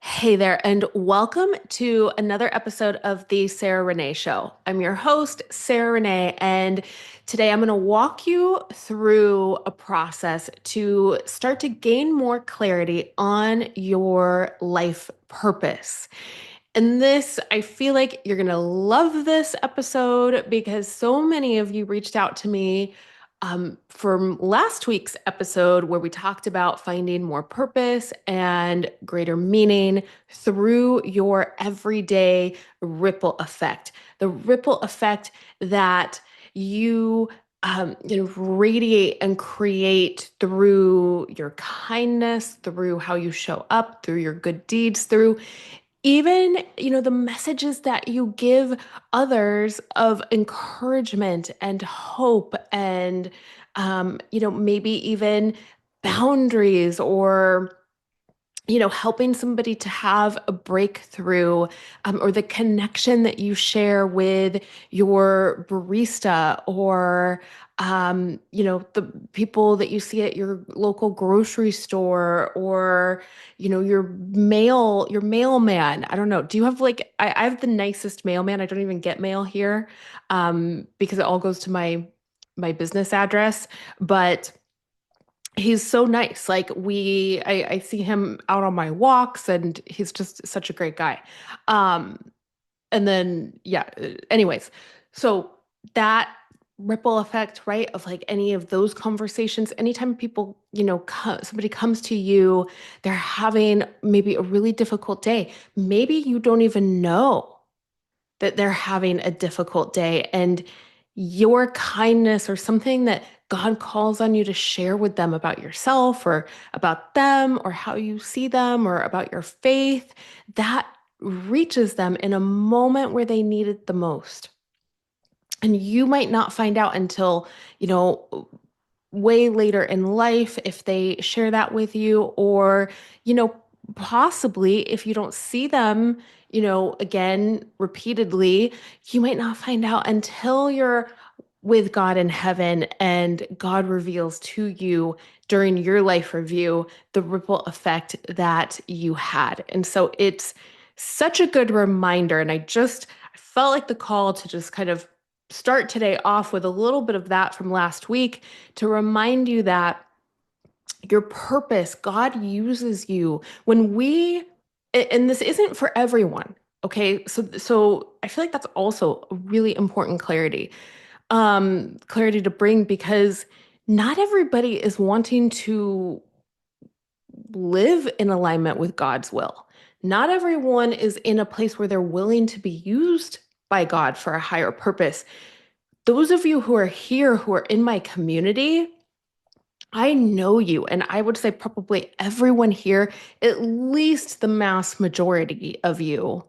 Hey there, and welcome to another episode of the Sarah Renee Show. I'm your host, Sarah Renee, and today I'm going to walk you through a process to start to gain more clarity on your life purpose. And this, I feel like you're going to love this episode because so many of you reached out to me from last week's episode where we talked about finding more purpose and greater meaning through your everyday ripple effect. The ripple effect that you radiate and create through your kindness, through how you show up, through your good deeds, through even the messages that you give others of encouragement and hope and maybe even boundaries or helping somebody to have a breakthrough, or the connection that you share with your barista or the people that you see at your local grocery store or your mailman. I don't know. Do you have I have the nicest mailman. I don't even get mail here, because it all goes to my business address. But he's so nice. I see him out on my walks and he's just such a great guy. Um, and then, yeah, anyways, so that ripple effect, right? Of like any of those conversations, anytime somebody comes to you, they're having maybe a really difficult day. Maybe you don't even know that they're having a difficult day, and your kindness or something that God calls on you to share with them about yourself or about them or how you see them or about your faith, that reaches them in a moment where they need it the most. And you might not find out until, you know, way later in life if they share that with you, or, you know, possibly if you don't see them, again repeatedly, you might not find out until you're with God in heaven and God reveals to you during your life review the ripple effect that you had. And so it's such a good reminder. And I felt like the call to just kind of start today off with a little bit of that from last week to remind you that your purpose, God uses you and this isn't for everyone. Okay. So I feel like that's also a really important clarity to bring, because not everybody is wanting to live in alignment with God's will. Not everyone is in a place where they're willing to be used by God for a higher purpose. Those of you who are here, who are in my community, I know you, and I would say probably everyone here, at least the mass majority of you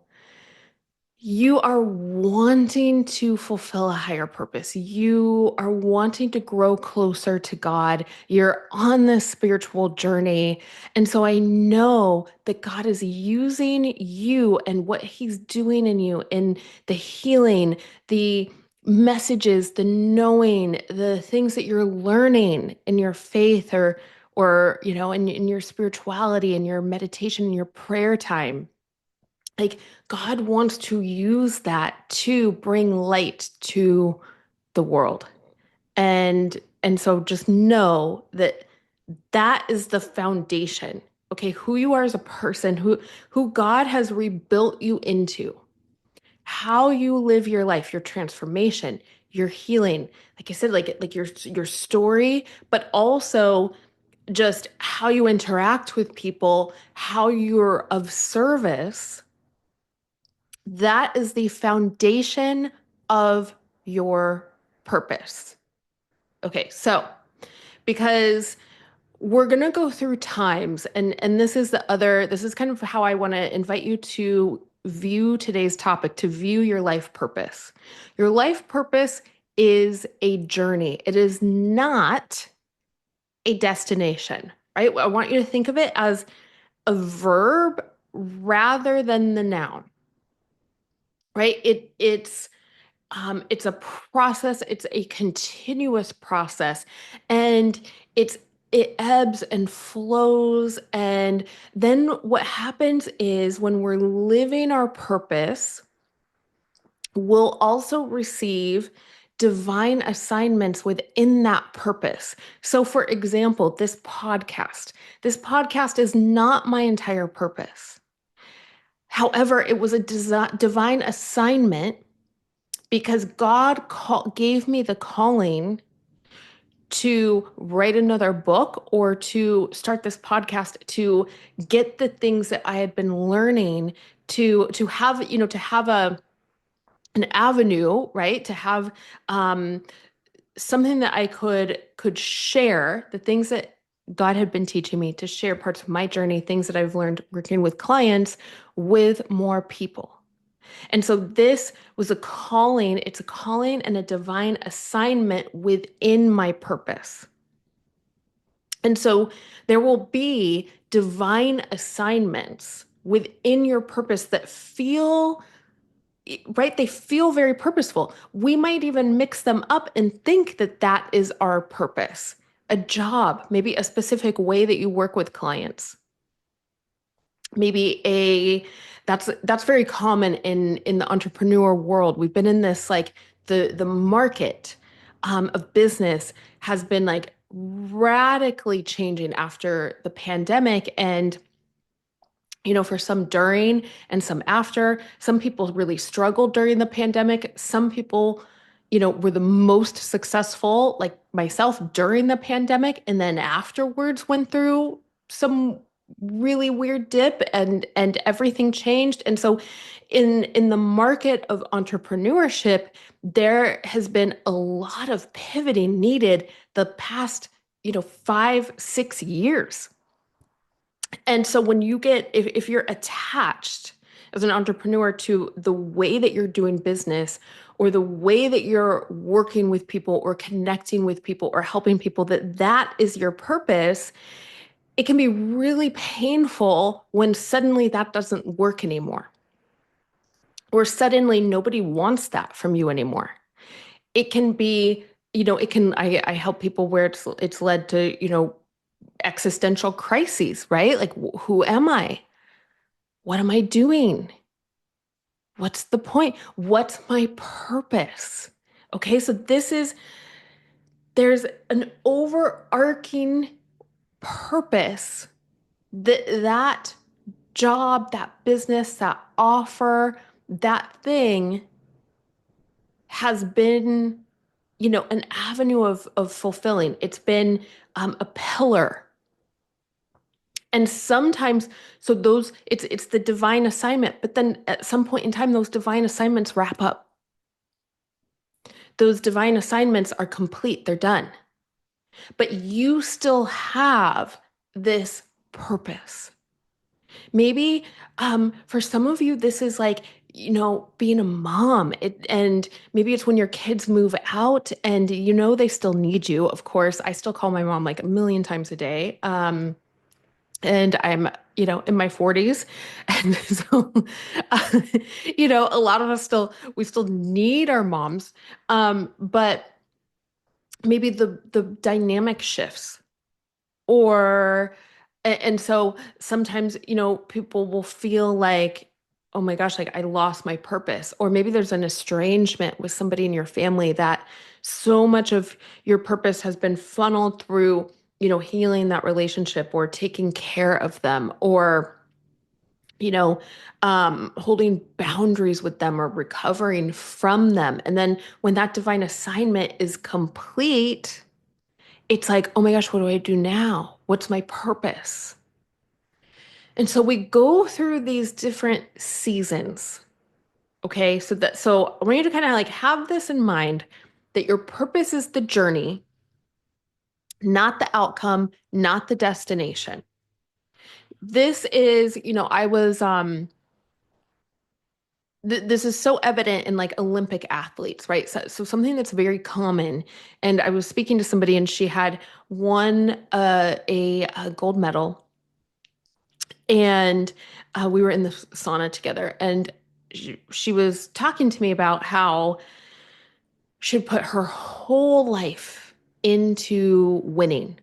are wanting to fulfill a higher purpose. You are wanting to grow closer to God. You're on this spiritual journey. And so I know that God is using you and what He's doing in you, in the healing, the messages, the knowing, the things that you're learning in your faith or in your spirituality and your meditation and your prayer time. Like, God wants to use that to bring light to the world. And so just know that that is the foundation. Okay, who you are as a person, who God has rebuilt you into, how you live your life, your transformation, your healing. Like I said, like your story, but also just how you interact with people, how you're of service. That is the foundation of your purpose. Okay, so because we're going to go through times, and this is kind of how I want to invite you to view today's topic, to view your life purpose. Your life purpose is a journey. It is not a destination, right? I want you to think of it as a verb rather than the noun, right? It's a process, it's a continuous process, and it's it ebbs and flows. And then what happens is when we're living our purpose, we'll also receive divine assignments within that purpose. So, for example, this podcast is not my entire purpose. However, it was a divine assignment because gave me the calling to write another book or to start this podcast to get the things that I had been learning to have, to have an avenue, right? To have um something that I could share the things that God had been teaching me, to share parts of my journey, things that I've learned working with clients, with more people. And so this was a calling, it's a calling and a divine assignment within my purpose. And so there will be divine assignments within your purpose that feel right, they feel very purposeful. We might even mix them up and think that that is our purpose. A job, maybe a specific way that you work with clients. Maybe a that's very common in the entrepreneur world. We've been in this like the market of business has been like radically changing after the pandemic. And for some during and some after. Some people really struggled during the pandemic. Some people, were the most successful, like myself, during the pandemic, and then afterwards went through some really weird dip and everything changed. And so in the market of entrepreneurship, there has been a lot of pivoting needed the past, 5, 6 years. And so when if you're attached as an entrepreneur to the way that you're doing business or the way that you're working with people or connecting with people or helping people, that is your purpose, it can be really painful when suddenly that doesn't work anymore. Or suddenly nobody wants that from you anymore. It can be, I help people where it's led to, existential crises, right? Like, who am I? What am I doing? What's the point? What's my purpose? Okay, so there's an overarching purpose that job, that business, that offer, that thing has been, an avenue of fulfilling. It's been a pillar. And sometimes, so it's the divine assignment, but then at some point in time, those divine assignments wrap up. Those divine assignments are complete, they're done. But you still have this purpose. Maybe for some of you, this is like, being a mom. And maybe it's when your kids move out and they still need you. Of course, I still call my mom like a million times a day. And I'm, in my 40s. And so, uh, a lot of us we still need our moms. But maybe the dynamic shifts or, and so sometimes, people will feel like, oh my gosh, like I lost my purpose. Or maybe there's an estrangement with somebody in your family that so much of your purpose has been funneled through, healing that relationship or taking care of them or, you know, holding boundaries with them or recovering from them. And then when that divine assignment is complete, it's like, oh my gosh, what do I do now? What's my purpose? And so we go through these different seasons. Okay. So I want you to kind of like have this in mind that your purpose is the journey, not the outcome, not the destination. This is, I was this is so evident in like Olympic athletes, right? So something that's very common. And I was speaking to somebody and she had won a gold medal and we were in the sauna together and she was talking to me about how she put her whole life into winning.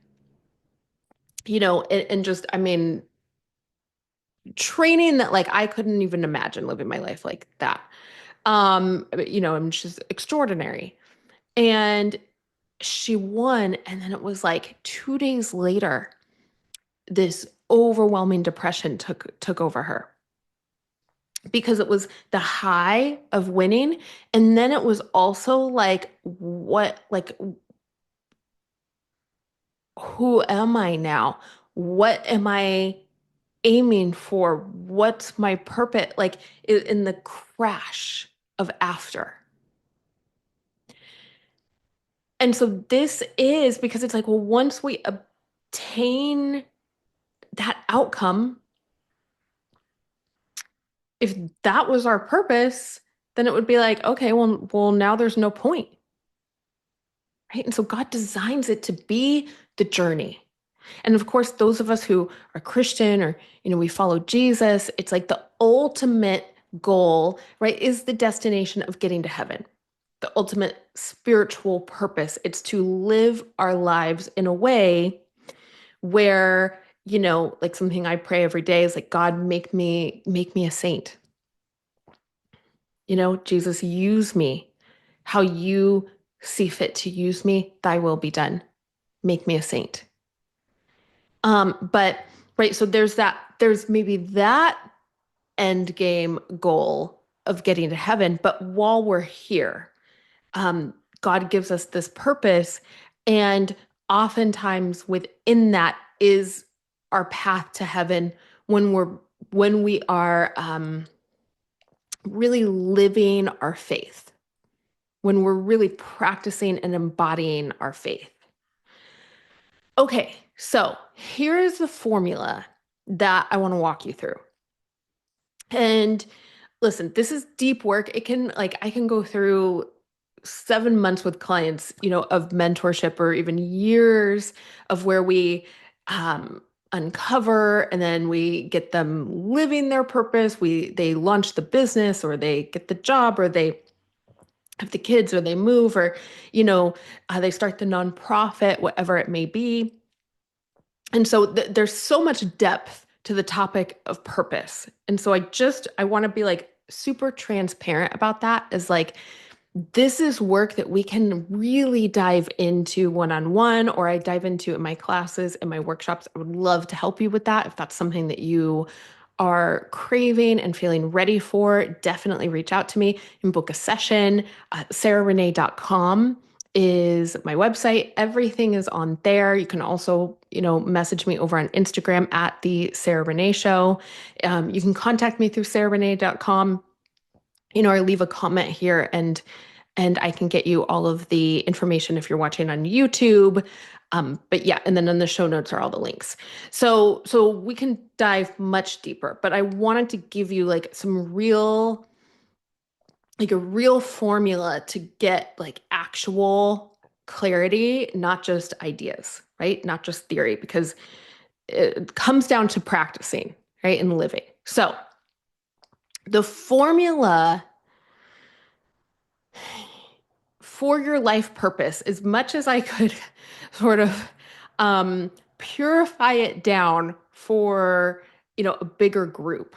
and just, I mean, training that like I couldn't even imagine living my life like that. And she's extraordinary. And she won. And then it was like 2 days later, this overwhelming depression took over her because it was the high of winning. And then it was also like, who am I now? What am I aiming for? What's my purpose? Like in the crash of after. And so this is because it's like, well, once we obtain that outcome, if that was our purpose, then it would be like, okay, well, now there's no point, right? And so God designs it to be the journey. And of course, those of us who are Christian or, we follow Jesus, it's like the ultimate goal, right, is the destination of getting to heaven. The ultimate spiritual purpose. It's to live our lives in a way where, like something I pray every day is like, God, make me a saint. Jesus, use me how you see fit to use me. Thy will be done. Make me a saint. But right, so there's maybe that end game goal of getting to heaven, but while we're here, God gives us this purpose, and oftentimes within that is our path to heaven when we are really living our faith, when we're really practicing and embodying our faith. Okay, so here's the formula that I want to walk you through. And listen, this is deep work. I can go through 7 months with clients, of mentorship or even years of where we uncover and then we get them living their purpose. They launch the business or they get the job or they have the kids or they move or, they start the nonprofit, whatever it may be. And so there's so much depth to the topic of purpose. And so I want to be like super transparent about that is like, this is work that we can really dive into one-on-one, or I dive into in my classes and my workshops. I would love to help you with that. If that's something that you are craving and feeling ready for, definitely reach out to me and book a session. sarahrenee.com is my website. Everything is on there. You can also, message me over on Instagram at the Sarah Renee Show. You can contact me through sarahrenee.com, or leave a comment here and I can get you all of the information if you're watching on YouTube. But yeah, and then in the show notes are all the links. So we can dive much deeper, but I wanted to give you like a real formula to get like actual clarity, not just ideas, right? Not just theory, because it comes down to practicing, right? And living. So the formula for your life purpose, as much as I could sort of purify it down for, a bigger group,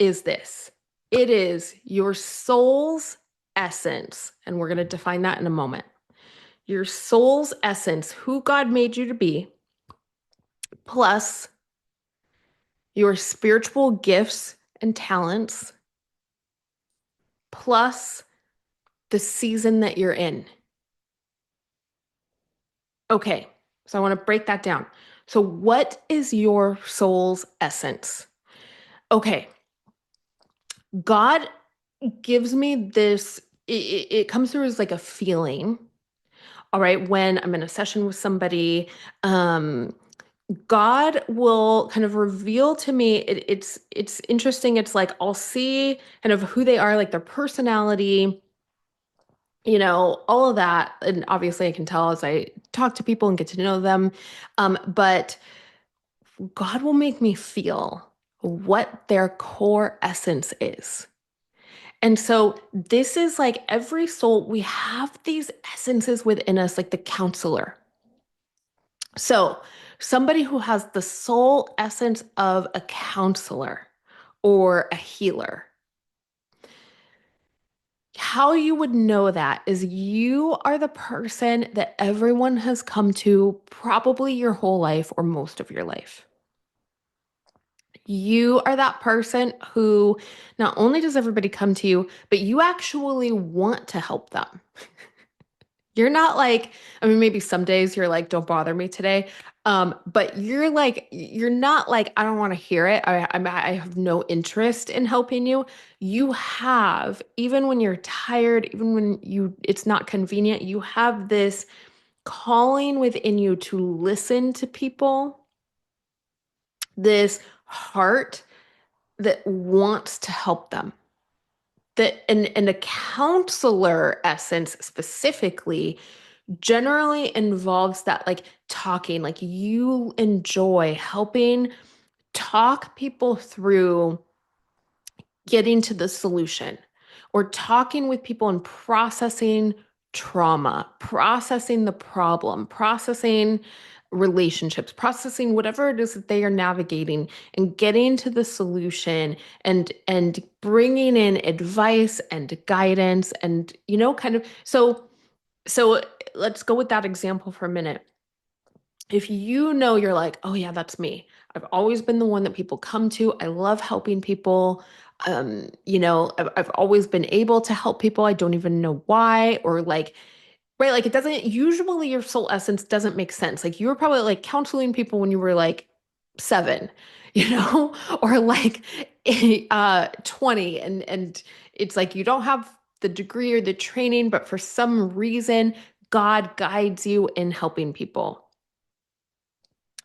is this. It is your soul's essence. And we're going to define that in a moment. Your soul's essence, who God made you to be, plus your spiritual gifts and talents, plus the season that you're in. Okay, so I want to break that down. So, what is your soul's essence? Okay, God gives me this, it comes through as like a feeling. All right, when I'm in a session with somebody, God will kind of reveal to me, it's interesting. It's like I'll see kind of who they are, like their personality, all of that. And obviously I can tell as I talk to people and get to know them. But God will make me feel what their core essence is. And so this is like every soul, we have these essences within us, like the counselor. So Somebody who has the soul essence of a counselor or a healer. How you would know that is you are the person that everyone has come to probably your whole life or most of your life. You are that person who not only does everybody come to you, but you actually want to help them. You're not like, I mean, maybe some days you're like, don't bother me today. But you're like, you're not like, I don't want to hear it. I have no interest in helping you. You have, even when you're tired, even when it's not convenient, you have this calling within you to listen to people, this heart that wants to help them. That and a counselor essence specifically generally involves that like talking, like you enjoy helping talk people through getting to the solution or talking with people and processing trauma, processing the problem, processing relationships, processing whatever it is that they are navigating and getting to the solution and bringing in advice and guidance and kind of so let's go with that example for a minute. If you're like, oh yeah, that's me. I've always been the one that people come to. I love helping people. I've always been able to help people. I don't even know why, or like, right, like it doesn't usually your soul essence doesn't make sense. Like you were probably like counseling people when you were like 7, or like 20 and it's like you don't have the degree or the training, but for some reason God guides you in helping people.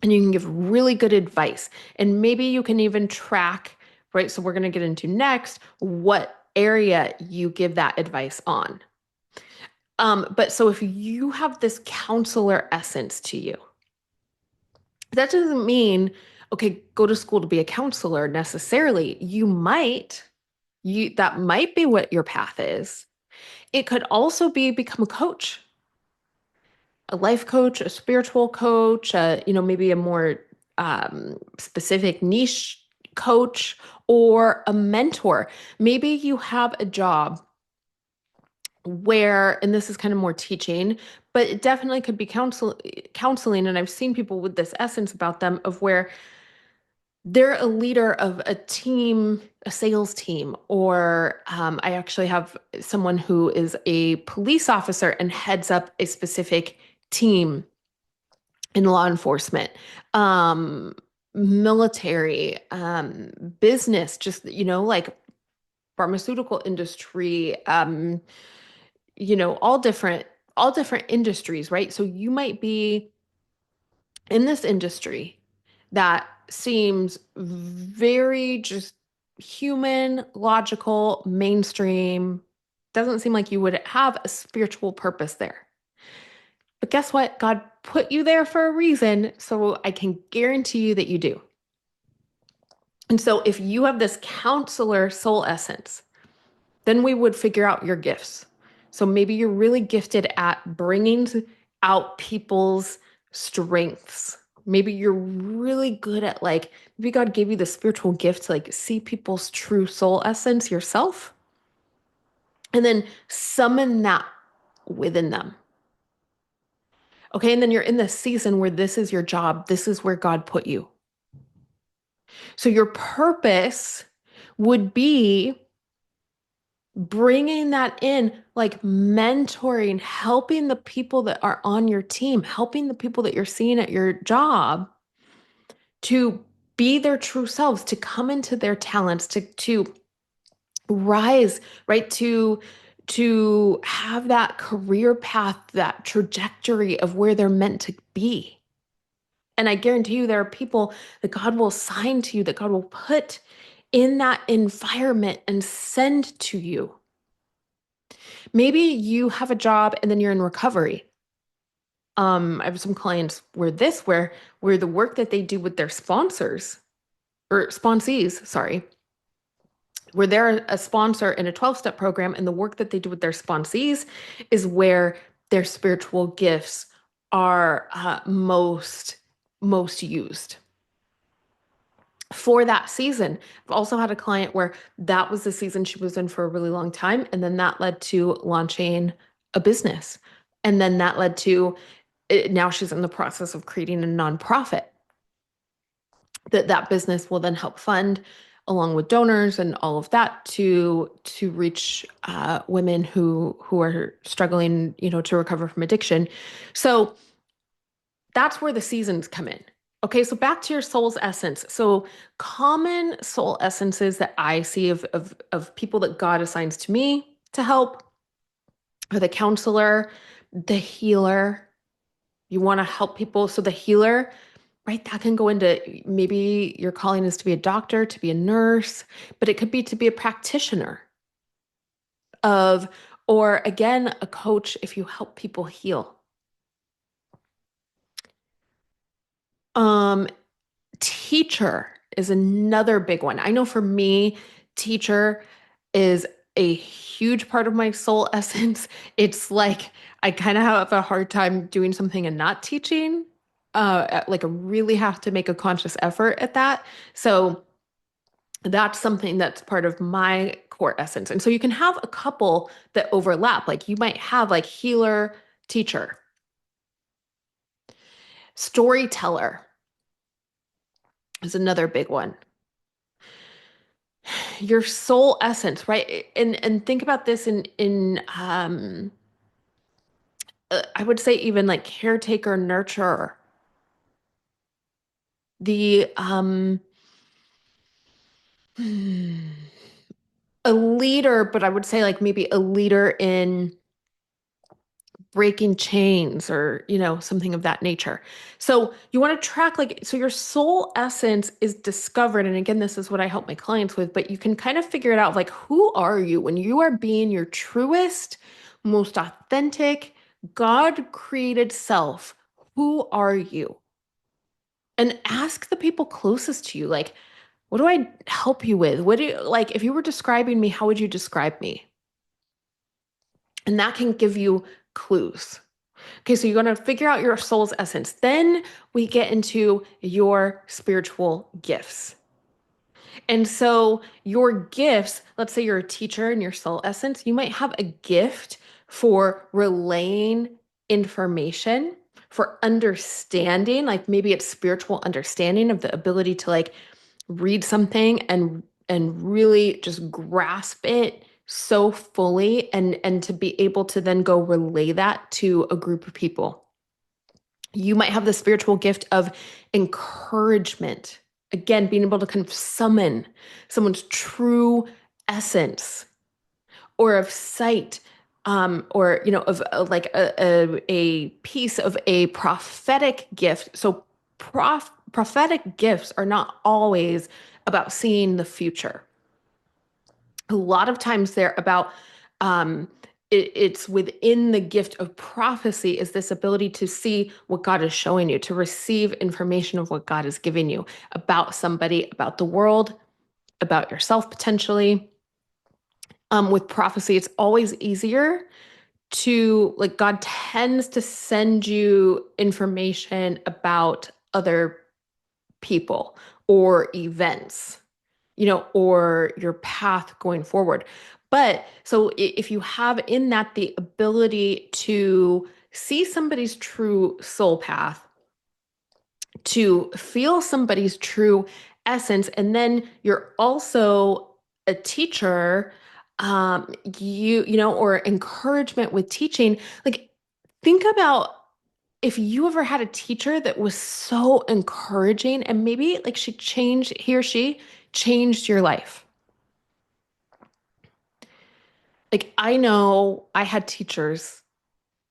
And you can give really good advice. And maybe you can even track, right? So we're going to get into next what area you give that advice on. But so if you have this counselor essence to you, that doesn't mean, okay, go to school to be a counselor necessarily. That might be what your path is. It could also be become a coach, a life coach, a spiritual coach, maybe a more specific niche coach or a mentor. Maybe you have a job where, and this is kind of more teaching, but it definitely could be counseling. And I've seen people with this essence about them of where they're a leader of a team, a sales team, or I actually have someone who is a police officer and heads up a specific team in law enforcement, um, military, business, just, like pharmaceutical industry, all different industries, right? So you might be in this industry that seems very just human, logical, mainstream. Doesn't seem like you would have a spiritual purpose there. But guess what? God put you there for a reason, so I can guarantee you that you do. And so if you have this counselor soul essence, then we would figure out your gifts. So maybe you're really gifted at bringing out people's strengths. Maybe you're really good at like, maybe God gave you the spiritual gift to like see people's true soul essence yourself and then summon that within them. Okay. And then you're in this season where this is your job. This is where God put you. So your purpose would be bringing that in, like mentoring, helping the people that are on your team, helping the people that you're seeing at your job to be their true selves, to come into their talents, to rise, right? To have that career path, that trajectory of where they're meant to be. And I guarantee you there are people that God will assign to you, that God will put in that environment and send to you. Maybe you have a job and then you're in recovery. I have some clients where the work that they do with their sponsors or sponsees, sorry, where they're a sponsor in a 12-step program and the work that they do with their sponsees is where their spiritual gifts are most most used for that season. I've also had a client where that was the season she was in for a really long time. And then that led to launching a business. And then that led to now she's in the process of creating a nonprofit that business will then help fund along with donors and all of that to reach women who are struggling, to recover from addiction. So that's where the seasons come in. Okay, so back to your soul's essence. So common soul essences that I see of people that God assigns to me to help are the counselor, the healer. You want to help people. So the healer, right, that can go into maybe your calling is to be a doctor, to be a nurse, but it could be to be a practitioner of, or again, a coach if you help people heal. Um, Teacher is another big one. I know for me, teacher is a huge part of my soul essence. It's like I kind of have a hard time doing something and not teaching. Like I really have to make a conscious effort at that. So that's something that's part of my core essence. And so you can have a couple that overlap. Like you might have like healer, teacher, storyteller is another big one. Your soul essence, right? And think about this in I would say even like caretaker, nurturer, the a leader, but I would say like maybe a leader in breaking chains or, something of that nature. So you want to track like, so your soul essence is discovered. And again, this is what I help my clients with, but you can kind of figure it out like, who are you when you are being your truest, most authentic, God created self? Who are you? And ask the people closest to you, like, what do I help you with? What do you like? If you were describing me, how would you describe me? And that can give you clues. Okay, so you're going to figure out your soul's essence. Then we get into your spiritual gifts. And so your gifts, let's say you're a teacher in your soul essence, you might have a gift for relaying information, for understanding, like maybe it's spiritual understanding of the ability to like read something and really just grasp it so fully and to be able to then go relay that to a group of people. You might have the spiritual gift of encouragement. Again, being able to kind of summon someone's true essence, or of sight, or of like a piece of a prophetic gift. So prophetic gifts are not always about seeing the future. A lot of times they're about it's within the gift of prophecy is this ability to see what God is showing you, to receive information of what God is giving you about somebody, about the world, about yourself potentially. With prophecy, it's always easier to like God tends to send you information about other people or events, or your path going forward. But so if you have in that the ability to see somebody's true soul path, to feel somebody's true essence, and then you're also a teacher, or encouragement with teaching, like think about if you ever had a teacher that was so encouraging and maybe like he or she changed your life. Like I know I had teachers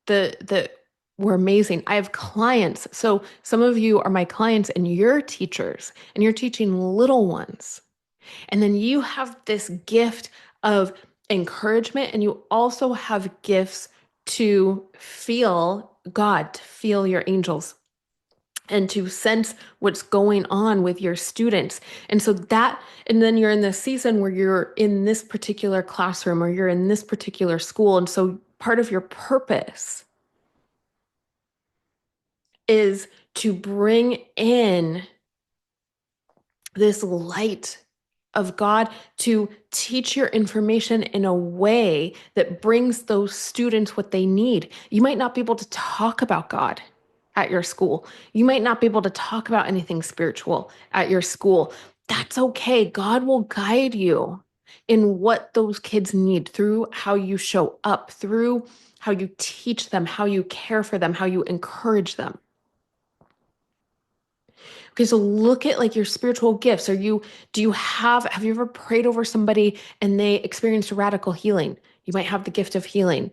that were amazing. I have clients. So some of you are my clients and you're teachers and you're teaching little ones. And then you have this gift of encouragement and you also have gifts to feel God, to feel your angels and to sense what's going on with your students. And then you're in this season where you're in this particular classroom or you're in this particular school. And so part of your purpose is to bring in this light of God, to teach your information in a way that brings those students what they need. You might not be able to talk about God at your school. You might not be able to talk about anything spiritual at your school. That's okay. God will guide you in what those kids need through how you show up, through how you teach them, how you care for them, how you encourage them. Okay, so look at like your spiritual gifts. Do you have you ever prayed over somebody and they experienced radical healing? You might have the gift of healing.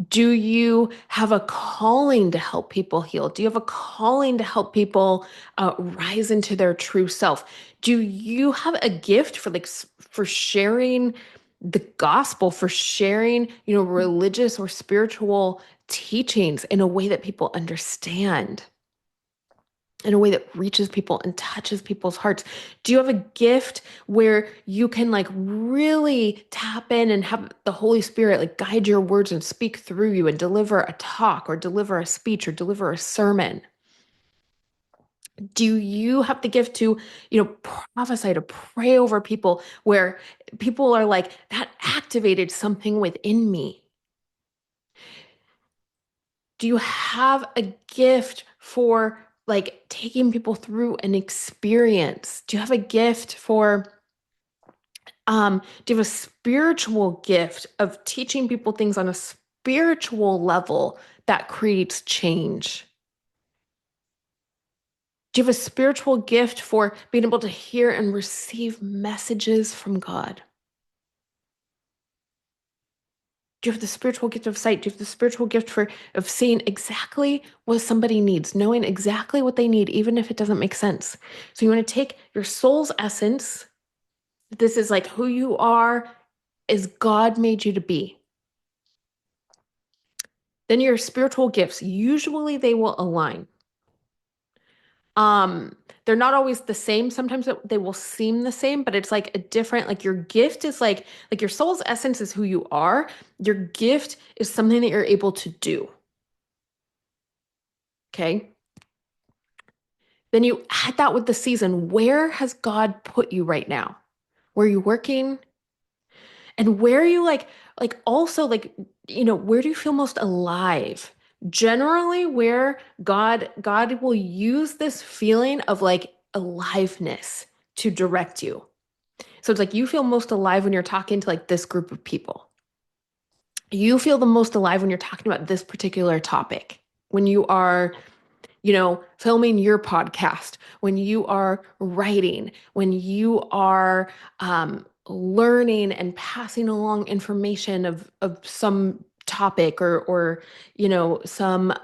Do you have a calling to help people heal? Do you have a calling to help people rise into their true self? Do you have a gift for for sharing the gospel, for sharing, religious or spiritual teachings in a way that people understand? In a way that reaches people and touches people's hearts? Do you have a gift where you can like really tap in and have the Holy Spirit like guide your words and speak through you and deliver a talk or deliver a speech or deliver a sermon? Do you have the gift to, prophesy, to pray over people where people are like, that activated something within me? Do you have a gift for like taking people through an experience? Do you have a gift for do you have a spiritual gift of teaching people things on a spiritual level that creates change? Do you have a spiritual gift for being able to hear and receive messages from God? Do you have the spiritual gift of sight? Do you have the spiritual gift of seeing exactly what somebody needs, knowing exactly what they need, even if it doesn't make sense? So you want to take your soul's essence. This is like who you are, as God made you to be. Then your spiritual gifts, usually they will align. Um, they're not always the same. Sometimes they will seem the same, but it's like a different, like your gift is like your soul's essence is who you are. Your gift is something that you're able to do. Okay. Then you add that with the season. Where has God put you right now? Where are you working? And where are you like also like, where do you feel most alive? Generally, where God will use this feeling of like aliveness to direct you. So it's like you feel most alive when you're talking to like this group of people. You feel the most alive when you're talking about this particular topic. When you are filming your podcast, when you are writing, when you are learning and passing along information of some topic or some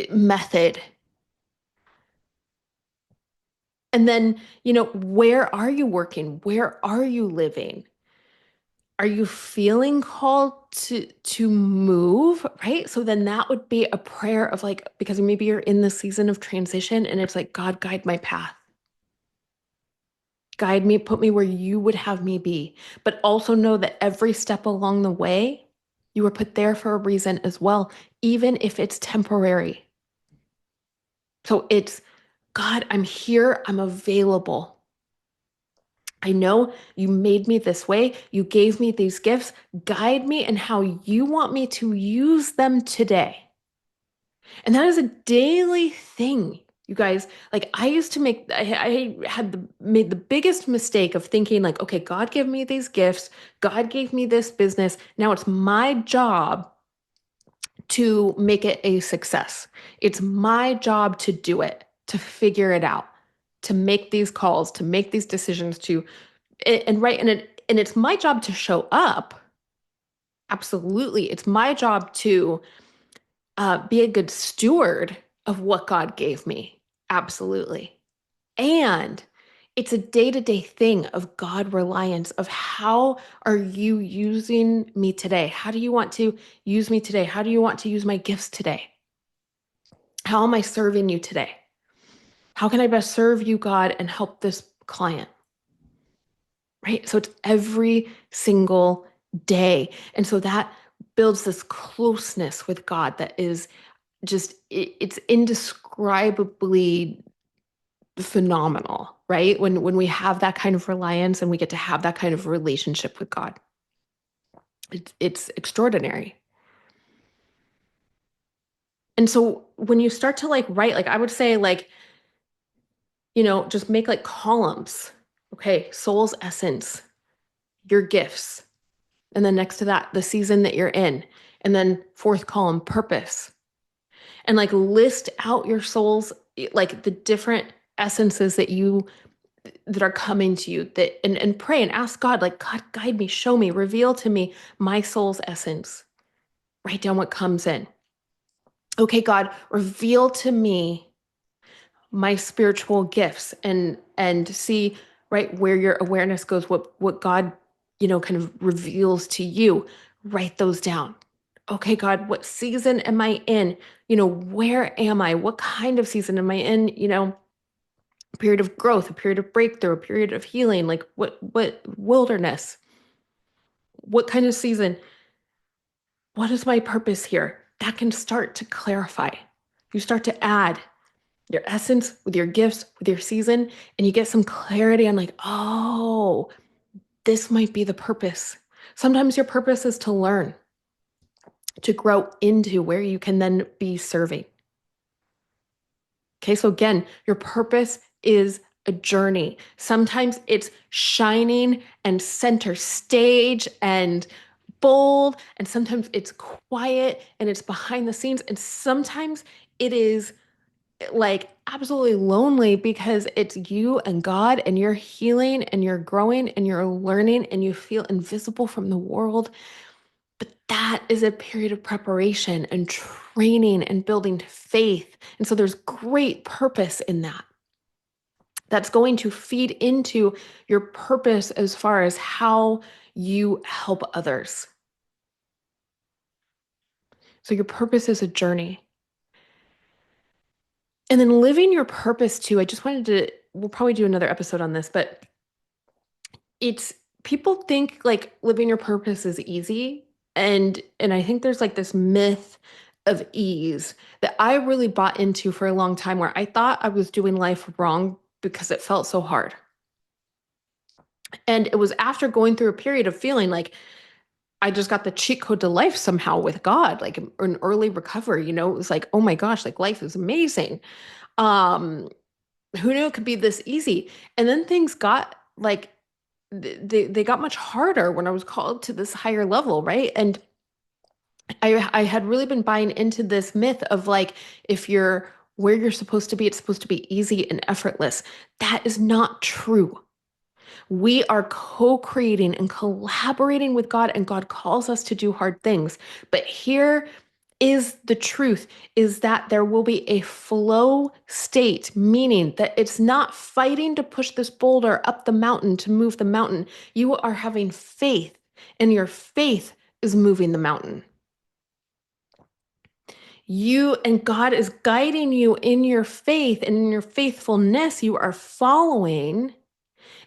method. And then, where are you working? Where are you living? Are you feeling called to move, right? So then that would be a prayer of like, because maybe you're in the season of transition and it's like, God, guide my path. Guide me, put me where you would have me be. But also know that every step along the way, you were put there for a reason as well, even if it's temporary. So it's, God, I'm here, I'm available. I know you made me this way. You gave me these gifts. Guide me in how you want me to use them today. And that is a daily thing, you guys. Like I used to I had made the biggest mistake of thinking like, okay, God gave me these gifts. God gave me this business. Now it's my job to make it a success. It's my job to do it, to figure it out, to make these calls, to make these decisions, and it's my job to show up. Absolutely. It's my job to be a good steward of what God gave me. Absolutely. And it's a day-to-day thing of God reliance of how are you using me today? How do you want to use me today? How do you want to use my gifts today? How am I serving you today? How can I best serve you, God, and help this client? Right? So it's every single day. And so that builds this closeness with God that is it's indescribably phenomenal, right? When we have that kind of reliance and we get to have that kind of relationship with God. It's extraordinary. And so when you start to like write, like I would say like, just make like columns. Okay, soul's essence, your gifts. And then next to that, the season that you're in. And then fourth column, purpose. And like list out your soul's like the different essences that are coming to you, that and pray and ask God, like, God, guide me, show me, reveal to me my soul's essence. Write down what comes in. Okay, God, reveal to me my spiritual gifts, and see right where your awareness goes, what God, kind of reveals to you. Write those down. Okay, God, what season am I in? Where am I? What kind of season am I in? A period of growth, a period of breakthrough, a period of healing, like what wilderness, what kind of season, what is my purpose here? That can start to clarify. You start to add your essence with your gifts, with your season, and you get some clarity on like, oh, this might be the purpose. Sometimes your purpose is to learn, to grow into where you can then be serving. Okay, so again, your purpose is a journey. Sometimes it's shining and center stage and bold, and sometimes it's quiet and it's behind the scenes, and sometimes it is like absolutely lonely because it's you and God, and you're healing and you're growing and you're learning and you feel invisible from the world. But that is a period of preparation and training and building faith. And so there's great purpose in that. That's going to feed into your purpose as far as how you help others. So your purpose is a journey. And then living your purpose too. We'll probably do another episode on this, but it's people think like living your purpose is easy. And I think there's like this myth of ease that I really bought into for a long time, where I thought I was doing life wrong because it felt so hard. And it was after going through a period of feeling like I just got the cheat code to life somehow with God, like an early recovery, it was like, oh my gosh, like life is amazing. Um, who knew it could be this easy? And then things got like they got much harder when I was called to this higher level, right? And I had really been buying into this myth of like, if you're where you're supposed to be, it's supposed to be easy and effortless. That is not true. We are co-creating and collaborating with God, and God calls us to do hard things. But here is the truth, is that there will be a flow state, meaning that it's not fighting to push this boulder up the mountain to move the mountain. You are having faith, and your faith is moving the mountain. You and God is guiding you in your faith, and in your faithfulness, you are following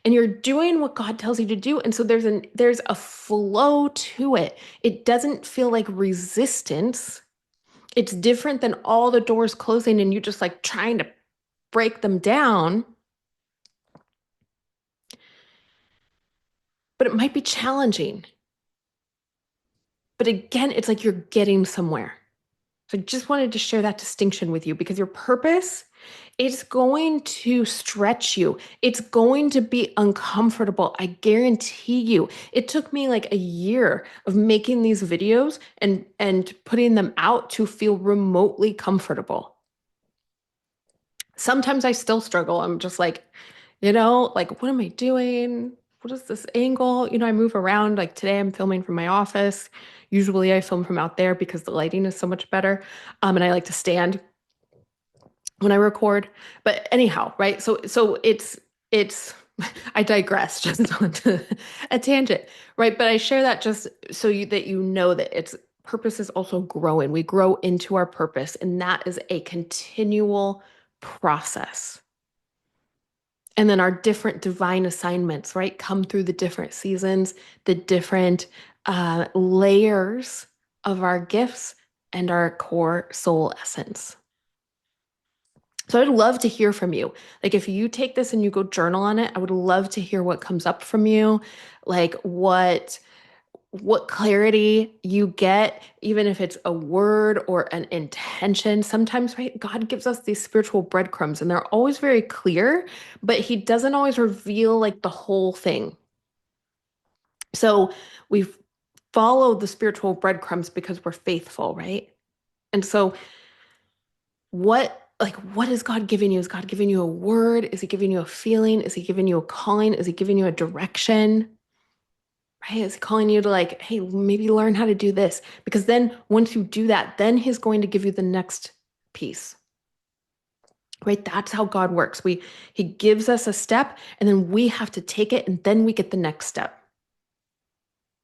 and you're doing what God tells you to do. And so there's a flow to it. It doesn't feel like resistance. It's different than all the doors closing and you just like trying to break them down. But it might be challenging. But again, it's like you're getting somewhere. So I just wanted to share that distinction with you, because your purpose, it's going to stretch you. It's going to be uncomfortable. I guarantee you. It took me like a year of making these videos and putting them out to feel remotely comfortable. Sometimes I still struggle. I'm just like, like, what am I doing? What is this angle? I move around. Like today I'm filming from my office. Usually I film from out there because the lighting is so much better. And I like to stand when I record. But anyhow, right? So it's I digress just onto a tangent, right? But I share that just so that you know that it's purpose is also growing. We grow into our purpose, and that is a continual process. And then our different divine assignments, right, come through the different seasons, the different layers of our gifts and our core soul essence. So I'd love to hear from you. Like if you take this and you go journal on it, I would love to hear what comes up from you, like what clarity you get, even if it's a word or an intention. Sometimes, right, God gives us these spiritual breadcrumbs and they're always very clear, but he doesn't always reveal like the whole thing. So we follow the spiritual breadcrumbs because we're faithful, right? And so what is God giving you? Is God giving you a word? Is he giving you a feeling? Is he giving you a calling? Is he giving you a direction? Right? Is he calling you to like, hey, maybe learn how to do this? Because then once you do that, then he's going to give you the next piece. Right? That's how God works. He gives us a step and then we have to take it and then we get the next step.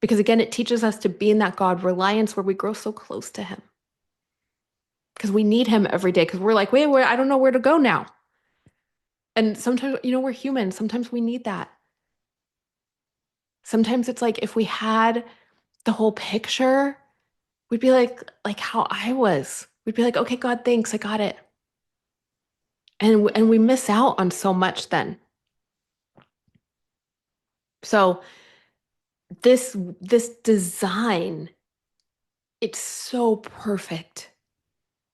Because again, it teaches us to be in that God reliance where we grow so close to him. Because we need him every day. Because we're like, wait, I don't know where to go now. And sometimes, we're human. Sometimes we need that. Sometimes it's like if we had the whole picture, we'd be like how I was. We'd be like, okay, God, thanks, I got it. And we miss out on so much then. So this design, it's so perfect.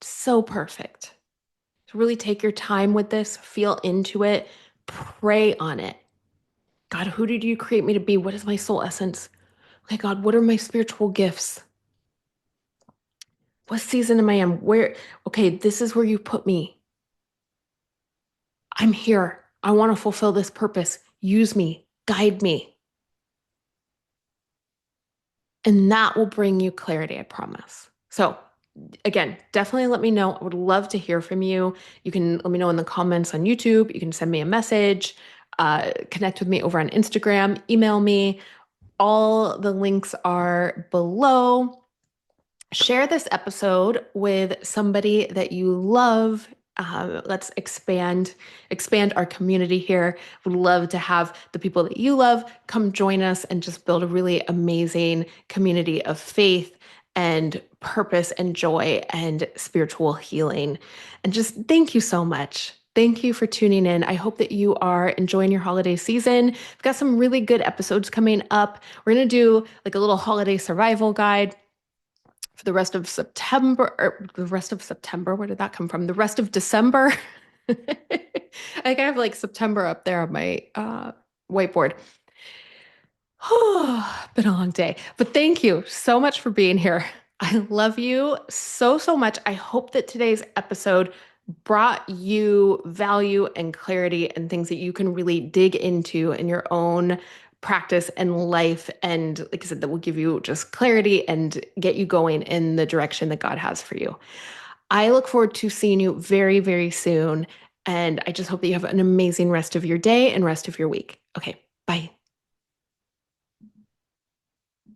So perfect. To really take your time with this, feel into it, pray on it. God, who did you create me to be? What is my soul essence? Okay, God, what are my spiritual gifts? What season am I in? Okay, this is where you put me. I'm here. I want to fulfill this purpose. Use me, guide me. And that will bring you clarity, I promise. So, again, definitely let me know. I would love to hear from you. You can let me know in the comments on YouTube. You can send me a message, connect with me over on Instagram, email me. All the links are below. Share this episode with somebody that you love. Let's expand our community here. Would love to have the people that you love come join us and just build a really amazing community of faith and purpose and joy and spiritual healing. And just thank you so much. Thank you for tuning in. I hope that you are enjoying your holiday season. We've got some really good episodes coming up. We're going to do like a little holiday survival guide for the rest of September, or the rest of September. Where did that come from? The rest of December. I think I have like September up there on my whiteboard. Oh, been a long day, but thank you so much for being here. I love you so, so much. I hope that today's episode brought you value and clarity and things that you can really dig into in your own practice and life. And like I said, that will give you just clarity and get you going in the direction that God has for you. I look forward to seeing you very, very soon. And I just hope that you have an amazing rest of your day and rest of your week. Okay, bye.